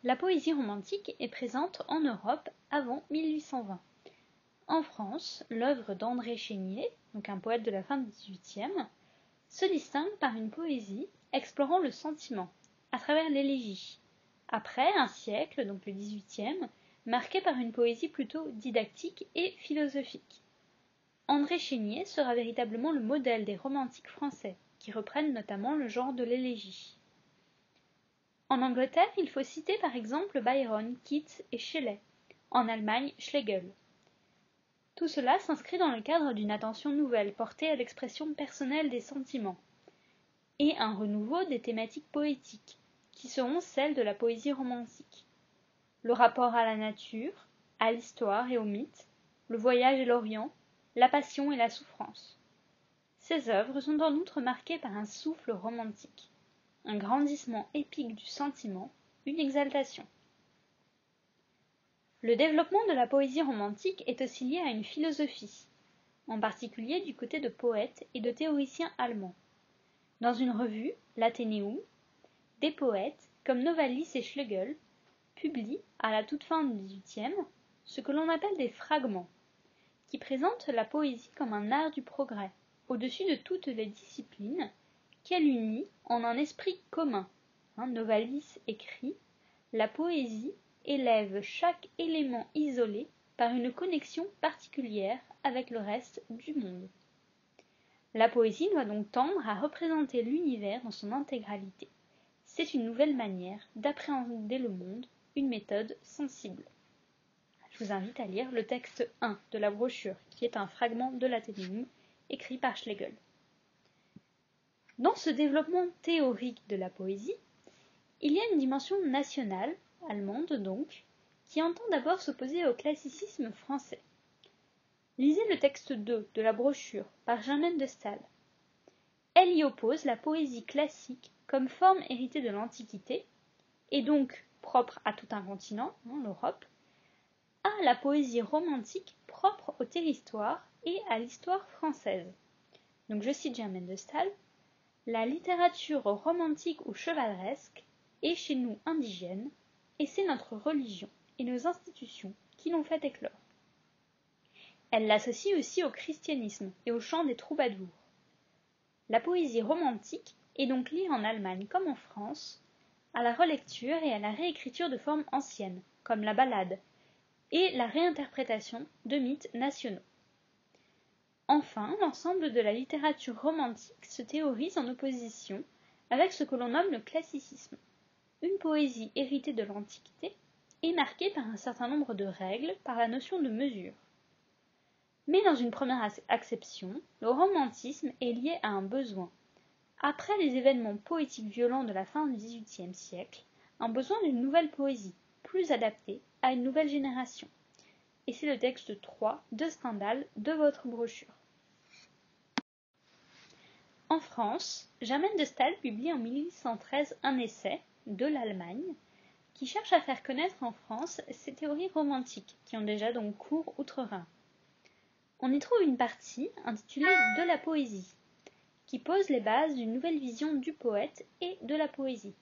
La poésie romantique est présente en Europe avant 1820. En France, l'œuvre d'André Chénier, donc un poète de la fin du XVIIIe, se distingue par une poésie explorant le sentiment, à travers l'élégie. Après, un siècle, donc le XVIIIe, marqué par une poésie plutôt didactique et philosophique. André Chénier sera véritablement le modèle des romantiques français, qui reprennent notamment le genre de l'élégie. En Angleterre, il faut citer par exemple Byron, Keats et Shelley. En Allemagne, Schlegel. Tout cela s'inscrit dans le cadre d'une attention nouvelle portée à l'expression personnelle des sentiments, et un renouveau des thématiques poétiques, qui seront celles de la poésie romantique. Le rapport à la nature, à l'histoire et au mythe, le voyage et l'Orient, la passion et la souffrance. Ces œuvres sont en outre marquées par un souffle romantique, un grandissement épique du sentiment, une exaltation. Le développement de la poésie romantique est aussi lié à une philosophie, en particulier du côté de poètes et de théoriciens allemands. Dans une revue, l'Athénéum, des poètes, comme Novalis et Schlegel, publient, à la toute fin du XVIIIe, ce que l'on appelle des fragments, qui présentent la poésie comme un art du progrès, au-dessus de toutes les disciplines, qu'elle unit en un esprit commun. Novalis écrit « La poésie élève chaque élément isolé par une connexion particulière avec le reste du monde. » La poésie doit donc tendre à représenter l'univers dans son intégralité. C'est une nouvelle manière d'appréhender le monde, une méthode sensible. Je vous invite à lire le texte 1 de la brochure, qui est un fragment de l'Athénéum écrit par Schlegel. Dans ce développement théorique de la poésie, il y a une dimension nationale, allemande donc, qui entend d'abord s'opposer au classicisme français. Lisez le texte 2 de la brochure par Germaine de Staël. Elle y oppose la poésie classique comme forme héritée de l'Antiquité, et donc propre à tout un continent, l'Europe, à la poésie romantique propre au territoire et à l'histoire française. Donc je cite Germaine de Staël, « La littérature romantique ou chevaleresque est chez nous indigène, et c'est notre religion et nos institutions qui l'ont fait éclore. » Elle l'associe aussi au christianisme et au chant des troubadours. La poésie romantique est donc liée en Allemagne comme en France à la relecture et à la réécriture de formes anciennes, comme la ballade, et la réinterprétation de mythes nationaux. Enfin, l'ensemble de la littérature romantique se théorise en opposition avec ce que l'on nomme le classicisme, une poésie héritée de l'Antiquité et marquée par un certain nombre de règles, par la notion de mesure. Mais dans une première acception, le romantisme est lié à un besoin. Après les événements poétiques violents de la fin du XVIIIe siècle, un besoin d'une nouvelle poésie, plus adaptée à une nouvelle génération. Et c'est le texte 3 de Stendhal de votre brochure. En France, Germaine de Staël publie en 1813 un essai, de l'Allemagne, qui cherche à faire connaître en France ces théories romantiques, qui ont déjà donc cours outre-Rhin. On y trouve une partie intitulée « De la poésie », qui pose les bases d'une nouvelle vision du poète et de la poésie.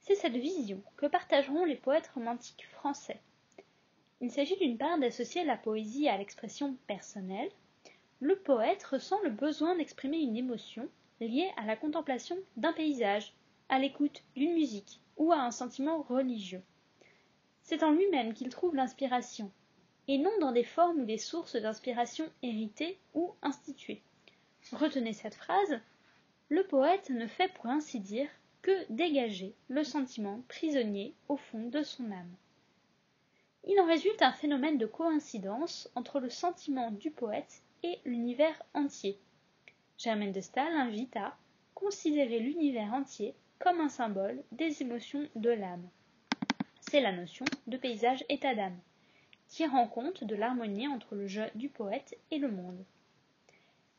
C'est cette vision que partageront les poètes romantiques français. Il s'agit d'une part d'associer la poésie à l'expression personnelle. Le poète ressent le besoin d'exprimer une émotion liée à la contemplation d'un paysage, à l'écoute d'une musique ou à un sentiment religieux. C'est en lui-même qu'il trouve l'inspiration, et non dans des formes ou des sources d'inspiration héritées ou instituées. Retenez cette phrase, le poète ne fait pour ainsi dire que dégager le sentiment prisonnier au fond de son âme. Il en résulte un phénomène de coïncidence entre le sentiment du poète et l'univers entier. Germaine de Staël invite à considérer l'univers entier comme un symbole des émotions de l'âme. C'est la notion de paysage état d'âme, qui rend compte de l'harmonie entre le jeu du poète et le monde.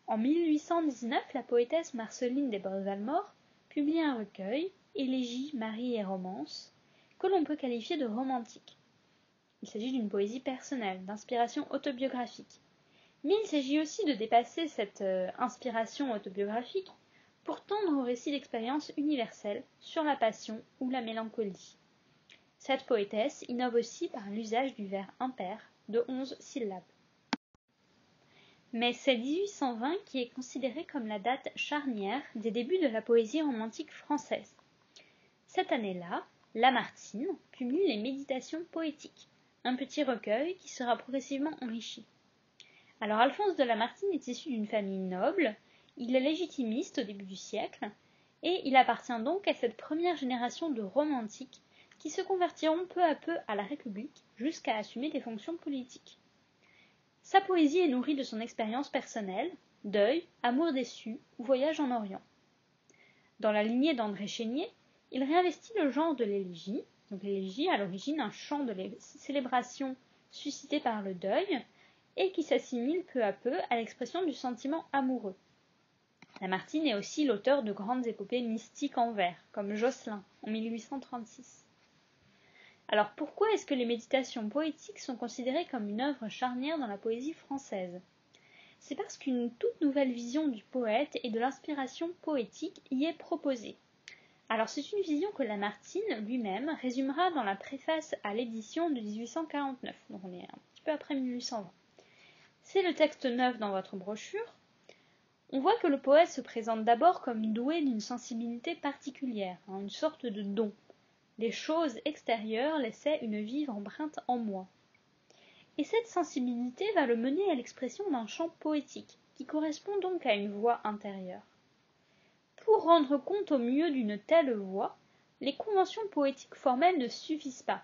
En 1819, la poétesse Marceline Desbordes-Valmore publie un recueil, Élégies, Marie et romances, que l'on peut qualifier de romantique. Il s'agit d'une poésie personnelle, d'inspiration autobiographique. Mais il s'agit aussi de dépasser cette inspiration autobiographique pour tendre au récit d'expériences universelles sur la passion ou la mélancolie. Cette poétesse innove aussi par l'usage du vers impair de 11 syllabes. Mais c'est 1820 qui est considéré comme la date charnière des débuts de la poésie romantique française. Cette année-là, Lamartine publie les Méditations poétiques, un petit recueil qui sera progressivement enrichi. Alors Alphonse de Lamartine est issu d'une famille noble, il est légitimiste au début du siècle, et il appartient donc à cette première génération de romantiques qui se convertiront peu à peu à la République jusqu'à assumer des fonctions politiques. Sa poésie est nourrie de son expérience personnelle, deuil, amour déçu ou voyage en Orient. Dans la lignée d'André Chénier, il réinvestit le genre de l'élégie, donc l'élégie à l'origine un chant de célébration suscité par le deuil, et qui s'assimile peu à peu à l'expression du sentiment amoureux. Lamartine est aussi l'auteur de grandes épopées mystiques en vers, comme Jocelyn en 1836. Alors pourquoi est-ce que les méditations poétiques sont considérées comme une œuvre charnière dans la poésie française ? C'est parce qu'une toute nouvelle vision du poète et de l'inspiration poétique y est proposée. Alors c'est une vision que Lamartine lui-même résumera dans la préface à l'édition de 1849, donc on est un petit peu après 1820. C'est le texte 9 dans votre brochure. On voit que le poète se présente d'abord comme doué d'une sensibilité particulière, une sorte de don. Les choses extérieures laissaient une vive empreinte en moi. Et cette sensibilité va le mener à l'expression d'un chant poétique, qui correspond donc à une voix intérieure. Pour rendre compte au mieux d'une telle voix, les conventions poétiques formelles ne suffisent pas.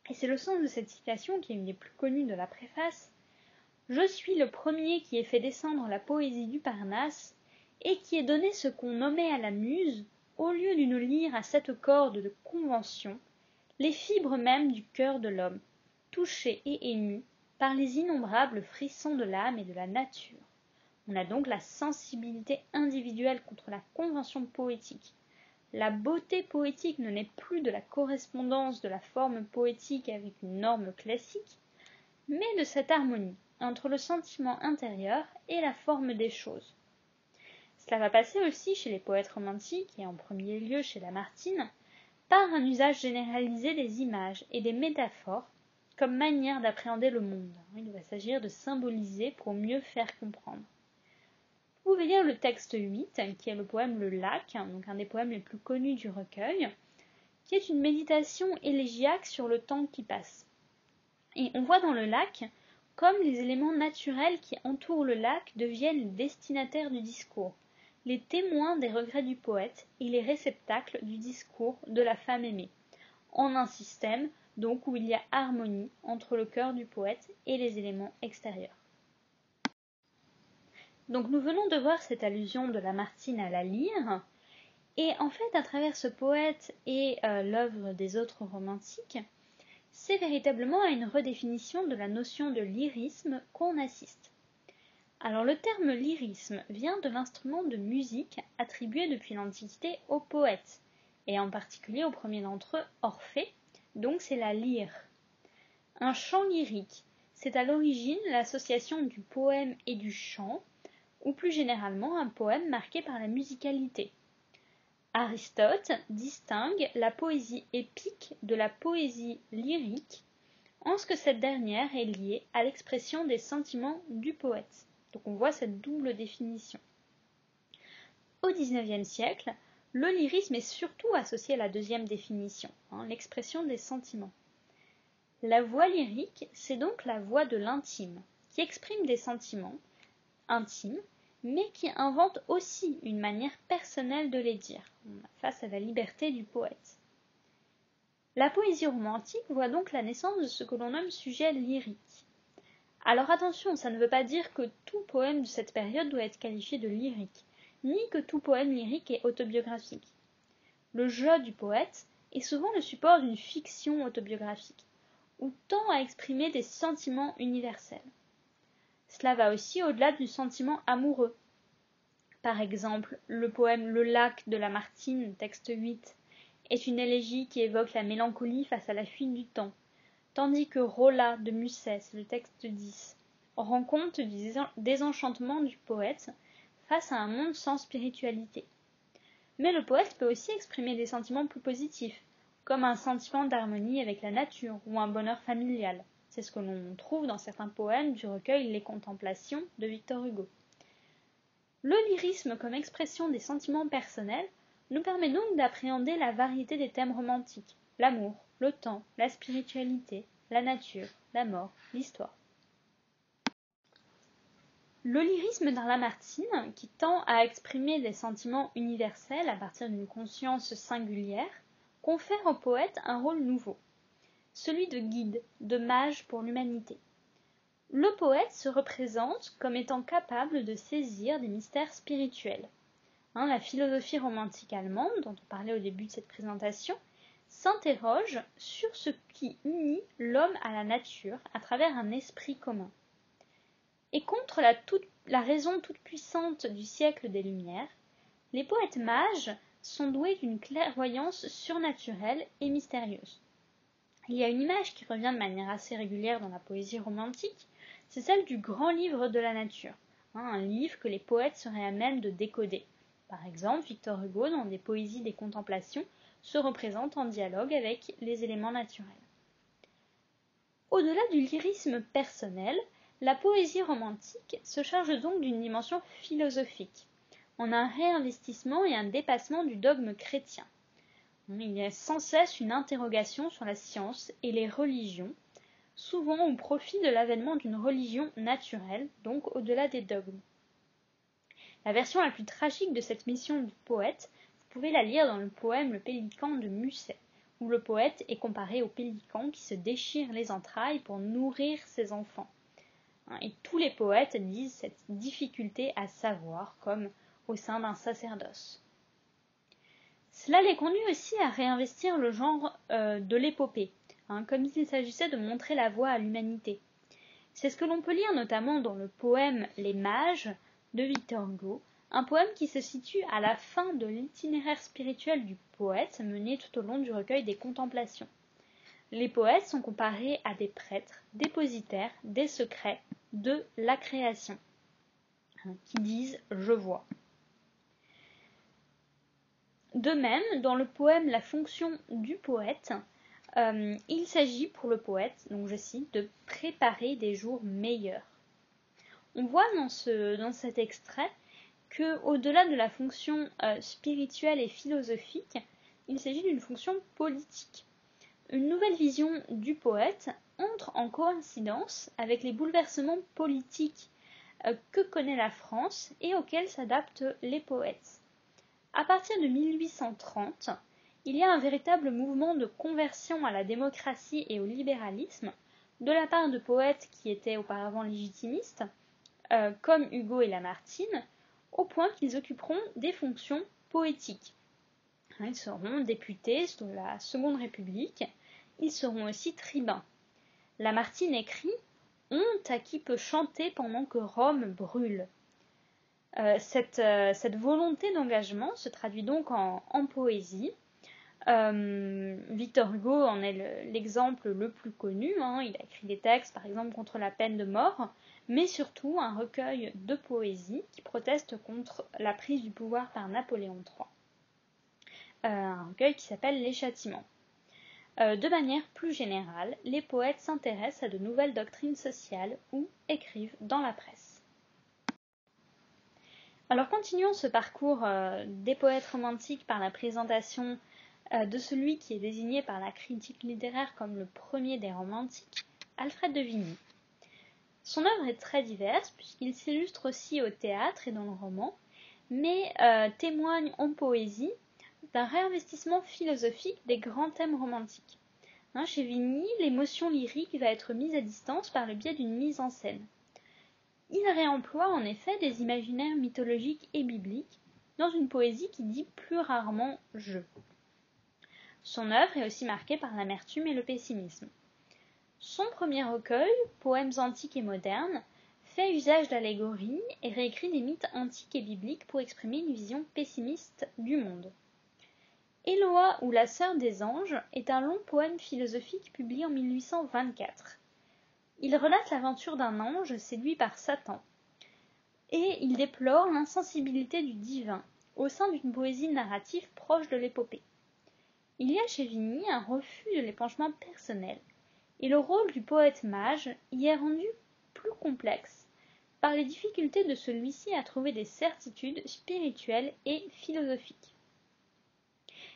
Et c'est le sens de cette citation qui est une des plus connues de la préface. « Je suis le premier qui ait fait descendre la poésie du Parnasse, et qui ait donné ce qu'on nommait à la muse, au lieu d'une lyre à 7 cordes de convention, les fibres mêmes du cœur de l'homme, touché et ému par les innombrables frissons de l'âme et de la nature. » On a donc la sensibilité individuelle contre la convention poétique. La beauté poétique ne naît plus de la correspondance de la forme poétique avec une norme classique, mais de cette harmonie entre le sentiment intérieur et la forme des choses. Cela va passer aussi chez les poètes romantiques, et en premier lieu chez Lamartine, par un usage généralisé des images et des métaphores comme manière d'appréhender le monde. Il va s'agir de symboliser pour mieux faire comprendre. Vous pouvez lire le texte 8, qui est le poème Le Lac, donc un des poèmes les plus connus du recueil, qui est une méditation élégiaque sur le temps qui passe. Et on voit dans le lac comme les éléments naturels qui entourent le lac deviennent les destinataires du discours, les témoins des regrets du poète et les réceptacles du discours de la femme aimée, en un système donc où il y a harmonie entre le cœur du poète et les éléments extérieurs. Donc nous venons de voir cette allusion de Lamartine à la lyre, et en fait à travers ce poète et l'œuvre des autres romantiques, c'est véritablement à une redéfinition de la notion de lyrisme qu'on assiste. Alors le terme lyrisme vient de l'instrument de musique attribué depuis l'Antiquité aux poètes, et en particulier au premier d'entre eux, Orphée, donc c'est la lyre. Un chant lyrique, c'est à l'origine l'association du poème et du chant, ou plus généralement un poème marqué par la musicalité. Aristote distingue la poésie épique de la poésie lyrique, en ce que cette dernière est liée à l'expression des sentiments du poète. Donc on voit cette double définition. Au XIXe siècle, le lyrisme est surtout associé à la deuxième définition, l'expression des sentiments. La voix lyrique, c'est donc la voix de l'intime, qui exprime des sentiments intimes, mais qui invente aussi une manière personnelle de les dire, face à la liberté du poète. La poésie romantique voit donc la naissance de ce que l'on nomme sujet lyrique. Alors attention, ça ne veut pas dire que tout poème de cette période doit être qualifié de lyrique, ni que tout poème lyrique est autobiographique. Le jeu du poète est souvent le support d'une fiction autobiographique, ou tend à exprimer des sentiments universels. Cela va aussi au-delà du sentiment amoureux. Par exemple, le poème Le Lac de Lamartine, texte 8, est une élégie qui évoque la mélancolie face à la fuite du temps, tandis que Rolla de Musset, le texte 10, rend compte du désenchantement du poète face à un monde sans spiritualité. Mais le poète peut aussi exprimer des sentiments plus positifs, comme un sentiment d'harmonie avec la nature ou un bonheur familial. C'est ce que l'on trouve dans certains poèmes du recueil Les Contemplations de Victor Hugo. Le lyrisme comme expression des sentiments personnels nous permet donc d'appréhender la variété des thèmes romantiques, l'amour, le temps, la spiritualité, la nature, la mort, l'histoire. Le lyrisme dans Lamartine, qui tend à exprimer des sentiments universels à partir d'une conscience singulière, confère au poète un rôle nouveau, celui de guide, de mage pour l'humanité. Le poète se représente comme étant capable de saisir des mystères spirituels. La philosophie romantique allemande, dont on parlait au début de cette présentation, s'interroge sur ce qui unit l'homme à la nature à travers un esprit commun. Et contre la raison toute-puissante du siècle des Lumières, les poètes mages sont doués d'une clairvoyance surnaturelle et mystérieuse. Il y a une image qui revient de manière assez régulière dans la poésie romantique, c'est celle du grand livre de la nature, un livre que les poètes seraient à même de décoder. Par exemple, Victor Hugo, dans des poésies des contemplations, se représente en dialogue avec les éléments naturels. Au-delà du lyrisme personnel, la poésie romantique se charge donc d'une dimension philosophique, en un réinvestissement et un dépassement du dogme chrétien. Il y a sans cesse une interrogation sur la science et les religions, souvent au profit de l'avènement d'une religion naturelle, donc au-delà des dogmes. La version la plus tragique de cette mission du poète, vous pouvez la lire dans le poème Le Pélican de Musset, où le poète est comparé au pélican qui se déchire les entrailles pour nourrir ses enfants. Et tous les poètes disent cette difficulté à savoir, comme au sein d'un sacerdoce. Cela les conduit aussi à réinvestir le genre de l'épopée, comme s'il s'agissait de montrer la voie à l'humanité. C'est ce que l'on peut lire notamment dans le poème Les Mages de Victor Hugo, un poème qui se situe à la fin de l'itinéraire spirituel du poète mené tout au long du recueil des Contemplations. Les poètes sont comparés à des prêtres, dépositaires des secrets de la création, qui disent « je vois ». De même, dans le poème La fonction du poète, il s'agit pour le poète, donc je cite, de préparer des jours meilleurs. On voit dans cet extrait qu'au-delà de la fonction spirituelle et philosophique, il s'agit d'une fonction politique. Une nouvelle vision du poète entre en coïncidence avec les bouleversements politiques que connaît la France et auxquels s'adaptent les poètes. À partir de 1830, il y a un véritable mouvement de conversion à la démocratie et au libéralisme de la part de poètes qui étaient auparavant légitimistes, comme Hugo et Lamartine, au point qu'ils occuperont des fonctions poétiques. Ils seront députés sous la Seconde République, ils seront aussi tribuns. Lamartine écrit « Honte à qui peut chanter pendant que Rome brûle ». Cette volonté d'engagement se traduit donc en poésie. Victor Hugo en est l'exemple le plus connu. Il a écrit des textes, par exemple, contre la peine de mort, mais surtout un recueil de poésie qui proteste contre la prise du pouvoir par Napoléon III. Un recueil qui s'appelle Les Châtiments. De manière plus générale, les poètes s'intéressent à de nouvelles doctrines sociales ou écrivent dans la presse. Alors continuons ce parcours des poètes romantiques par la présentation de celui qui est désigné par la critique littéraire comme le premier des romantiques, Alfred de Vigny. Son œuvre est très diverse puisqu'il s'illustre aussi au théâtre et dans le roman, mais témoigne en poésie d'un réinvestissement philosophique des grands thèmes romantiques. Chez Vigny, l'émotion lyrique va être mise à distance par le biais d'une mise en scène. Il réemploie en effet des imaginaires mythologiques et bibliques dans une poésie qui dit plus rarement « je ». Son œuvre est aussi marquée par l'amertume et le pessimisme. Son premier recueil, Poèmes antiques et modernes, fait usage d'allégories et réécrit des mythes antiques et bibliques pour exprimer une vision pessimiste du monde. Éloi ou la sœur des anges est un long poème philosophique publié en 1824. Il relate l'aventure d'un ange séduit par Satan, et il déplore l'insensibilité du divin au sein d'une poésie narrative proche de l'épopée. Il y a chez Vigny un refus de l'épanchement personnel, et le rôle du poète mage y est rendu plus complexe par les difficultés de celui-ci à trouver des certitudes spirituelles et philosophiques.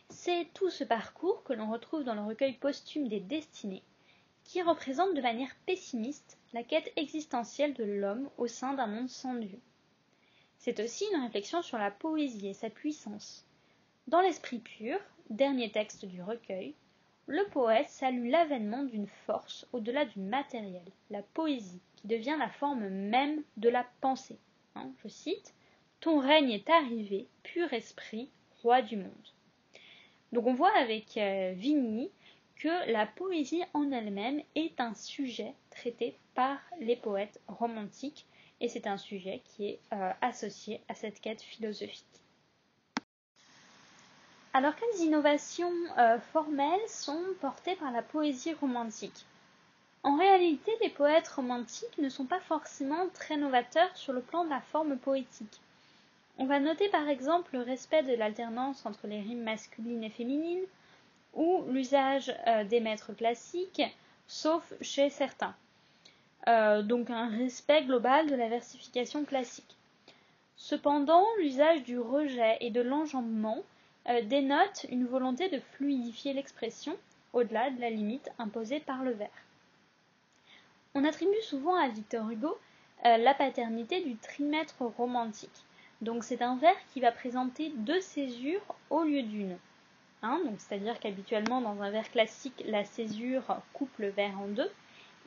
C'est tout ce parcours que l'on retrouve dans le recueil posthume des Destinées, qui représente de manière pessimiste la quête existentielle de l'homme au sein d'un monde sans Dieu. C'est aussi une réflexion sur la poésie et sa puissance. Dans l'Esprit pur, dernier texte du recueil, le poète salue l'avènement d'une force au-delà du matériel, la poésie, qui devient la forme même de la pensée. Je cite « Ton règne est arrivé, pur esprit, roi du monde ». Donc on voit avec Vigny que la poésie en elle-même est un sujet traité par les poètes romantiques, et c'est un sujet qui est associé à cette quête philosophique. Alors, quelles innovations formelles sont portées par la poésie romantique? En réalité, les poètes romantiques ne sont pas forcément très novateurs sur le plan de la forme poétique. On va noter par exemple le respect de l'alternance entre les rimes masculines et féminines, ou l'usage des mètres classiques, sauf chez certains. Donc un respect global de la versification classique. Cependant, l'usage du rejet et de l'enjambement dénote une volonté de fluidifier l'expression au-delà de la limite imposée par le vers. On attribue souvent à Victor Hugo la paternité du trimètre romantique. Donc c'est un vers qui va présenter 2 césures au lieu d'une. C'est-à-dire qu'habituellement dans un vers classique, la césure coupe le vers en 2.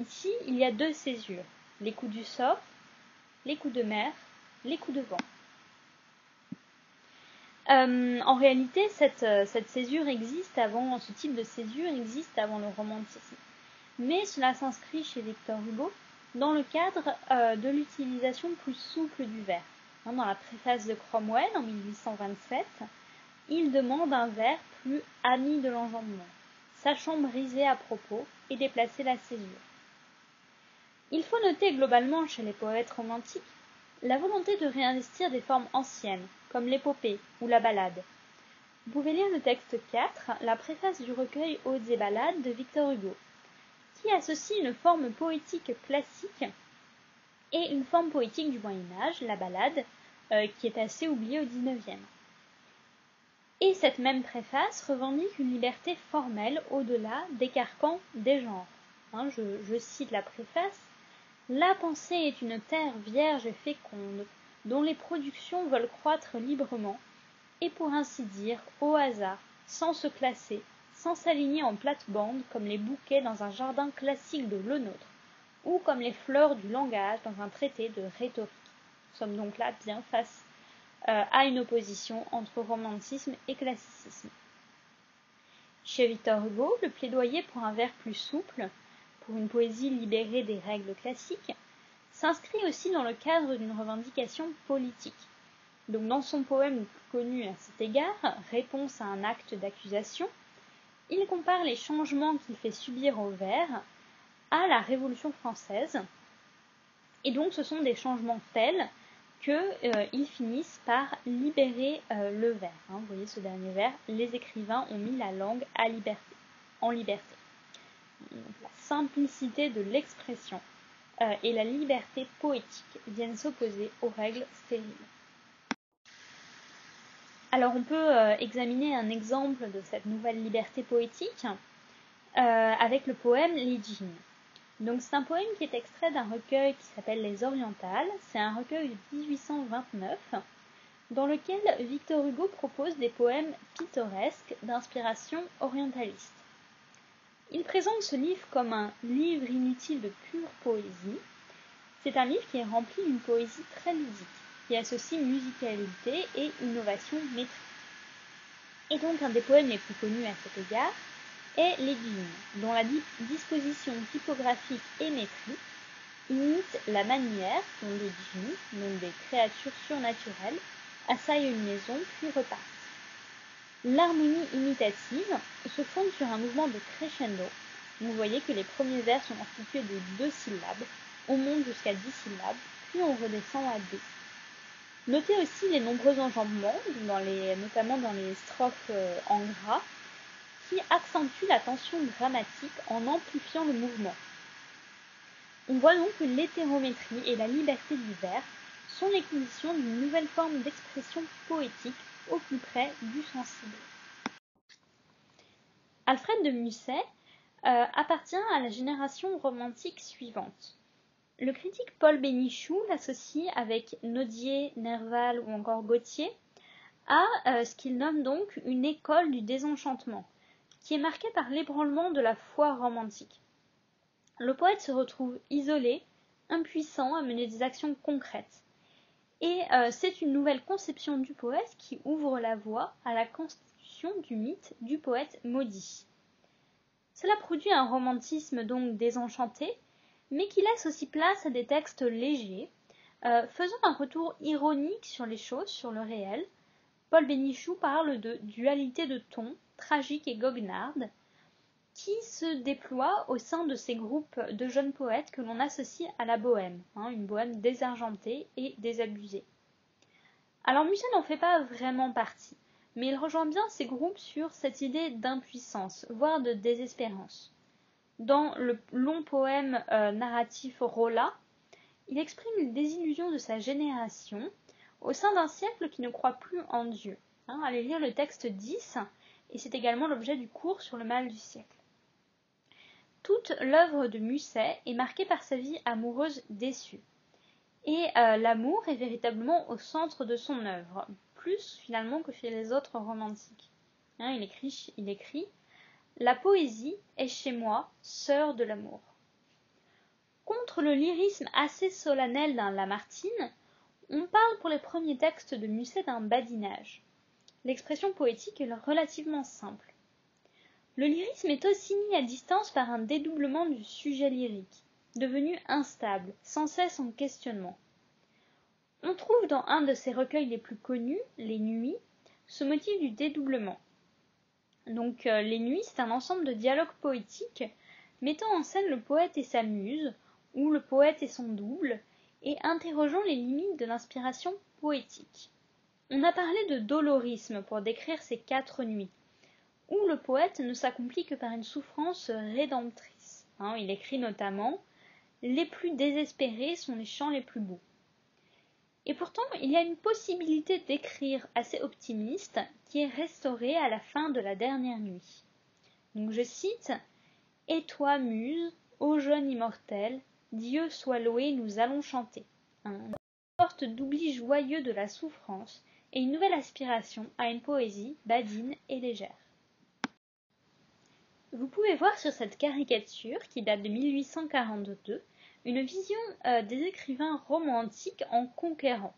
Ici, il y a 2 césures, les coups du sort, les coups de mer, les coups de vent. En réalité, cette césure existe avant, ce type de césure existe avant le romantisme. Mais cela s'inscrit chez Victor Hugo dans le cadre de l'utilisation plus souple du vers. Dans la préface de Cromwell en 1827, il demande un vers plus ami de l'enjambement, sachant briser à propos et déplacer la césure. Il faut noter globalement chez les poètes romantiques la volonté de réinvestir des formes anciennes, comme l'épopée ou la ballade. Vous pouvez lire le texte 4, la préface du recueil Odes et ballades de Victor Hugo, qui associe une forme poétique classique et une forme poétique du Moyen-Âge, la ballade, qui est assez oubliée au XIXe. Et cette même préface revendique une liberté formelle au-delà des carcans des genres. Je cite la préface. La pensée est une terre vierge et féconde, dont les productions veulent croître librement, et pour ainsi dire, au hasard, sans se classer, sans s'aligner en plates-bandes comme les bouquets dans un jardin classique de Le Nôtre, ou comme les fleurs du langage dans un traité de rhétorique. Nous sommes donc là bien face à une opposition entre romantisme et classicisme. Chez Victor Hugo, le plaidoyer pour un vers plus souple, pour une poésie libérée des règles classiques, s'inscrit aussi dans le cadre d'une revendication politique. Donc dans son poème le plus connu à cet égard, Réponse à un acte d'accusation, il compare les changements qu'il fait subir au vers à la Révolution française, et donc ce sont des changements tels qu'ils finissent par libérer le vers. Vous voyez ce dernier vers, les écrivains ont mis la langue en liberté. Donc, la simplicité de l'expression et la liberté poétique viennent s'opposer aux règles stériles. Alors on peut examiner un exemple de cette nouvelle liberté poétique avec le poème Les Djinns. Donc c'est un poème qui est extrait d'un recueil qui s'appelle Les Orientales. C'est un recueil de 1829 dans lequel Victor Hugo propose des poèmes pittoresques d'inspiration orientaliste. Il présente ce livre comme un livre inutile de pure poésie. C'est un livre qui est rempli d'une poésie très ludique, qui associe musicalité et innovation métrique. Et donc un des poèmes les plus connus à cet égard est Les Djinns, dont la disposition typographique et métrique imite la manière dont les djinns, donc des créatures surnaturelles, assaillent une maison puis repartent. L'harmonie imitative se fonde sur un mouvement de crescendo. Vous voyez que les premiers vers sont constitués de 2 syllabes, on monte jusqu'à 10 syllabes, puis on redescend à 2. Notez aussi les nombreux enjambements, notamment dans les strophes en gras, qui accentue la tension dramatique en amplifiant le mouvement. On voit donc que l'hétérométrie et la liberté du vers sont les conditions d'une nouvelle forme d'expression poétique au plus près du sensible. Alfred de Musset appartient à la génération romantique suivante. Le critique Paul Bénichou l'associe avec Nodier, Nerval ou encore Gautier à ce qu'il nomme donc une école du désenchantement, qui est marquée par l'ébranlement de la foi romantique. Le poète se retrouve isolé, impuissant à mener des actions concrètes. Et c'est une nouvelle conception du poète qui ouvre la voie à la constitution du mythe du poète maudit. Cela produit un romantisme donc désenchanté, mais qui laisse aussi place à des textes légers, faisant un retour ironique sur les choses, sur le réel. Paul Bénichou parle de dualité de ton, tragique et goguenarde, qui se déploie au sein de ces groupes de jeunes poètes que l'on associe à la bohème, une bohème désargentée et désabusée. Alors Musset n'en fait pas vraiment partie, mais il rejoint bien ces groupes sur cette idée d'impuissance, voire de désespérance. Dans le long poème narratif Rolla, il exprime les désillusions de sa génération au sein d'un siècle qui ne croit plus en Dieu. Allez lire le texte 10, et c'est également l'objet du cours sur le mal du siècle. Toute l'œuvre de Musset est marquée par sa vie amoureuse déçue. Et l'amour est véritablement au centre de son œuvre, plus finalement que chez les autres romantiques. Il écrit « La poésie est chez moi, sœur de l'amour ». Contre le lyrisme assez solennel d'un Lamartine, on parle pour les premiers textes de Musset d'un badinage. L'expression poétique est relativement simple. Le lyrisme est aussi mis à distance par un dédoublement du sujet lyrique, devenu instable, sans cesse en questionnement. On trouve dans un de ses recueils les plus connus, Les Nuits, ce motif du dédoublement. Donc Les Nuits, c'est un ensemble de dialogues poétiques mettant en scène le poète et sa muse, ou le poète et son double, et interrogeant les limites de l'inspiration poétique. On a parlé de dolorisme pour décrire ces 4 nuits, où le poète ne s'accomplit que par une souffrance rédemptrice. Il écrit notamment « Les plus désespérés sont les chants les plus beaux ». Et pourtant, il y a une possibilité d'écrire assez optimiste qui est restaurée à la fin de la dernière nuit. Donc je cite « Et toi, muse, ô jeune immortel, Dieu soit loué, nous allons chanter. » Une sorte d'oubli joyeux de la souffrance et une nouvelle aspiration à une poésie badine et légère. Vous pouvez voir sur cette caricature, qui date de 1842, une vision des écrivains romantiques en conquérant.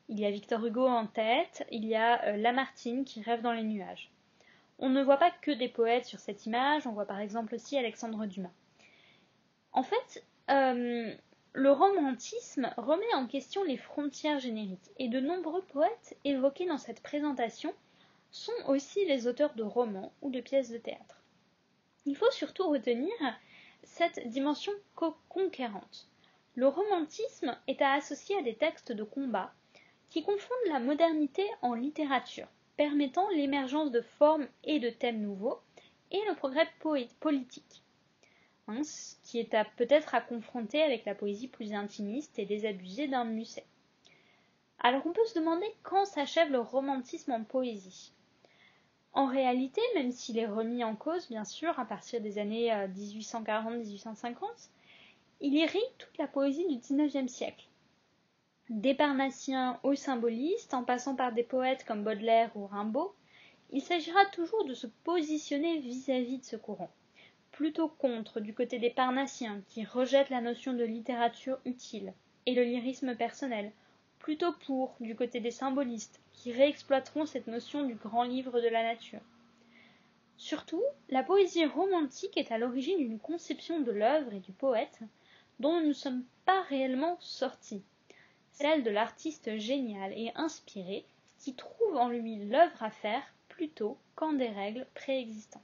Il y a Victor Hugo en tête, il y a Lamartine qui rêve dans les nuages. On ne voit pas que des poètes sur cette image, on voit par exemple aussi Alexandre Dumas. En fait, le romantisme remet en question les frontières génériques, et de nombreux poètes évoqués dans cette présentation sont aussi les auteurs de romans ou de pièces de théâtre. Il faut surtout retenir cette dimension conquérante. Le romantisme est à associer à des textes de combat qui confondent la modernité en littérature, permettant l'émergence de formes et de thèmes nouveaux, et le progrès politique, ce qui est peut-être à confronter avec la poésie plus intimiste et désabusée d'un Musset. Alors on peut se demander quand s'achève le romantisme en poésie. En réalité, même s'il est remis en cause, bien sûr, à partir des années 1840-1850, il irrigue toute la poésie du XIXe siècle. Des parnassiens aux symbolistes, en passant par des poètes comme Baudelaire ou Rimbaud, il s'agira toujours de se positionner vis-à-vis de ce courant, plutôt contre du côté des parnassiens qui rejettent la notion de littérature utile et le lyrisme personnel, plutôt pour du côté des symbolistes qui réexploiteront cette notion du grand livre de la nature. Surtout, la poésie romantique est à l'origine d'une conception de l'œuvre et du poète dont nous ne sommes pas réellement sortis, celle de l'artiste génial et inspiré qui trouve en lui l'œuvre à faire plutôt qu'en des règles préexistantes.